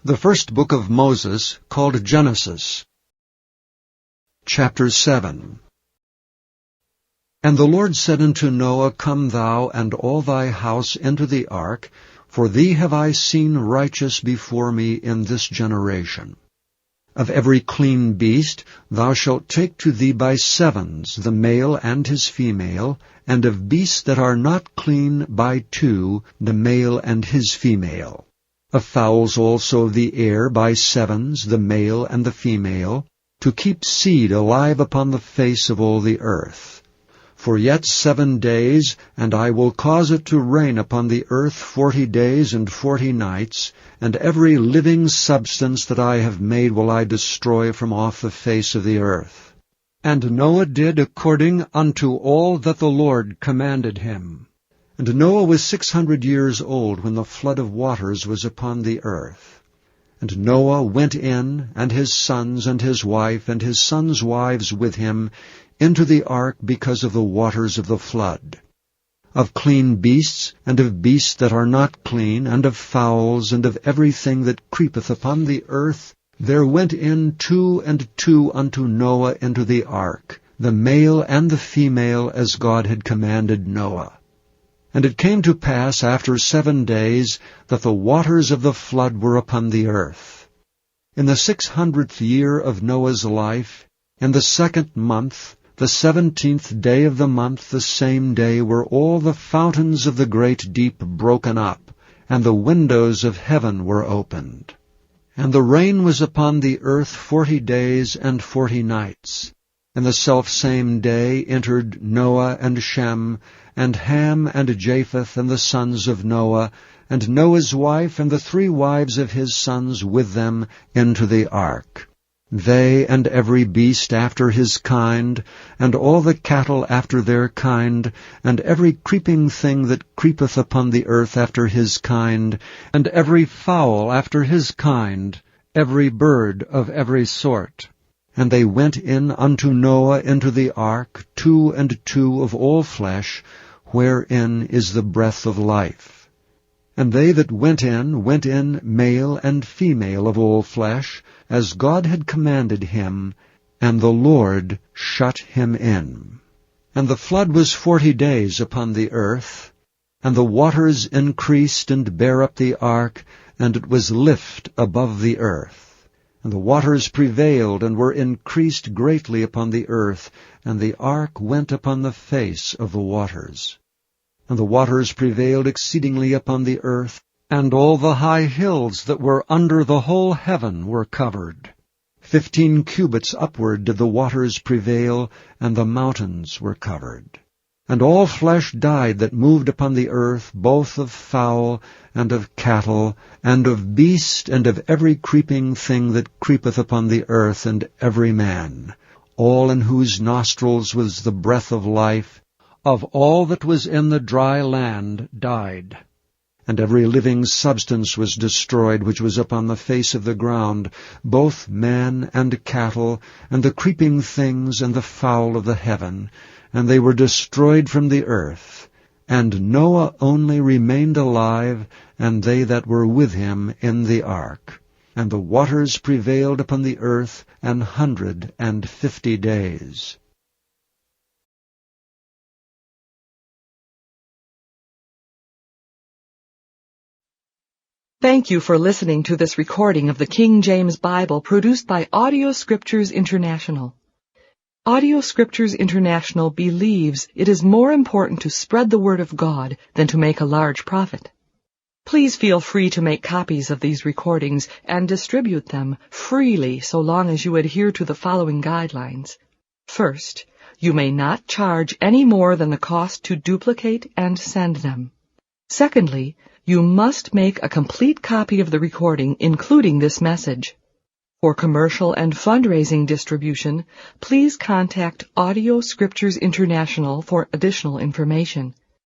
The first book of Moses, called Genesis. Chapter 7. And the Lord said unto Noah, Come thou and all thy house into the ark, for thee have I seen righteous before me in this generation. Of every clean beast thou shalt take to thee by sevens, the male and his female, and of beasts that are not clean by two, the male and his female. Of fowls also of the air by sevens, the male and the female, to keep seed alive upon the face of all the earth. For yet 7 days, and I will cause it to rain upon the earth 40 days and 40 nights, and every living substance that I have made will I destroy from off the face of the earth. And Noah did according unto all that the Lord commanded him. And Noah was 600 years old when the flood of waters was upon the earth. And Noah went in, and his sons and his wife and his sons' wives with him, into the ark because of the waters of the flood. Of clean beasts, and of beasts that are not clean, and of fowls, and of everything that creepeth upon the earth, there went in 2 and 2 unto Noah into the ark, the male and the female, as God had commanded Noah. And it came to pass after 7 days that the waters of the flood were upon the earth. In the 600th year of Noah's life, in the 2nd month, the 17th day of the month, the same day were all the fountains of the great deep broken up, and the windows of heaven were opened. And the rain was upon the earth 40 days and 40 nights. And the selfsame day entered Noah and Shem, and Ham and Japheth, and the sons of Noah, and Noah's wife, and the 3 wives of his sons with them, into the ark. They and every beast after his kind, and all the cattle after their kind, and every creeping thing that creepeth upon the earth after his kind, and every fowl after his kind, every bird of every sort. And they went in unto Noah into the ark, 2 and 2 of all flesh, wherein is the breath of life. And they that went in male and female of all flesh, as God had commanded him, and the Lord shut him in. And the flood was 40 days upon the earth, and the waters increased and bare up the ark, and it was lift above the earth. And the waters prevailed and were increased greatly upon the earth, and the ark went upon the face of the waters. And the waters prevailed exceedingly upon the earth, and all the high hills that were under the whole heaven were covered. 15 cubits upward did the waters prevail, and the mountains were covered. And all flesh died that moved upon the earth, both of fowl, and of cattle, and of beast, and of every creeping thing that creepeth upon the earth, and every man, all in whose nostrils was the breath of life, of all that was in the dry land died. And every living substance was destroyed which was upon the face of the ground, both man and cattle, and the creeping things, and the fowl of the heaven, and they were destroyed from the earth. And Noah only remained alive, and they that were with him in the ark. And the waters prevailed upon the earth 150 days. Thank you for listening to this recording of the King James Bible produced by Audio Scriptures International. Audio Scriptures International believes it is more important to spread the Word of God than to make a large profit. Please feel free to make copies of these recordings and distribute them freely so long as you adhere to the following guidelines. First, you may not charge any more than the cost to duplicate and send them. Secondly, you must make a complete copy of the recording, including this message. For commercial and fundraising distribution, please contact Audio Scriptures International for additional information.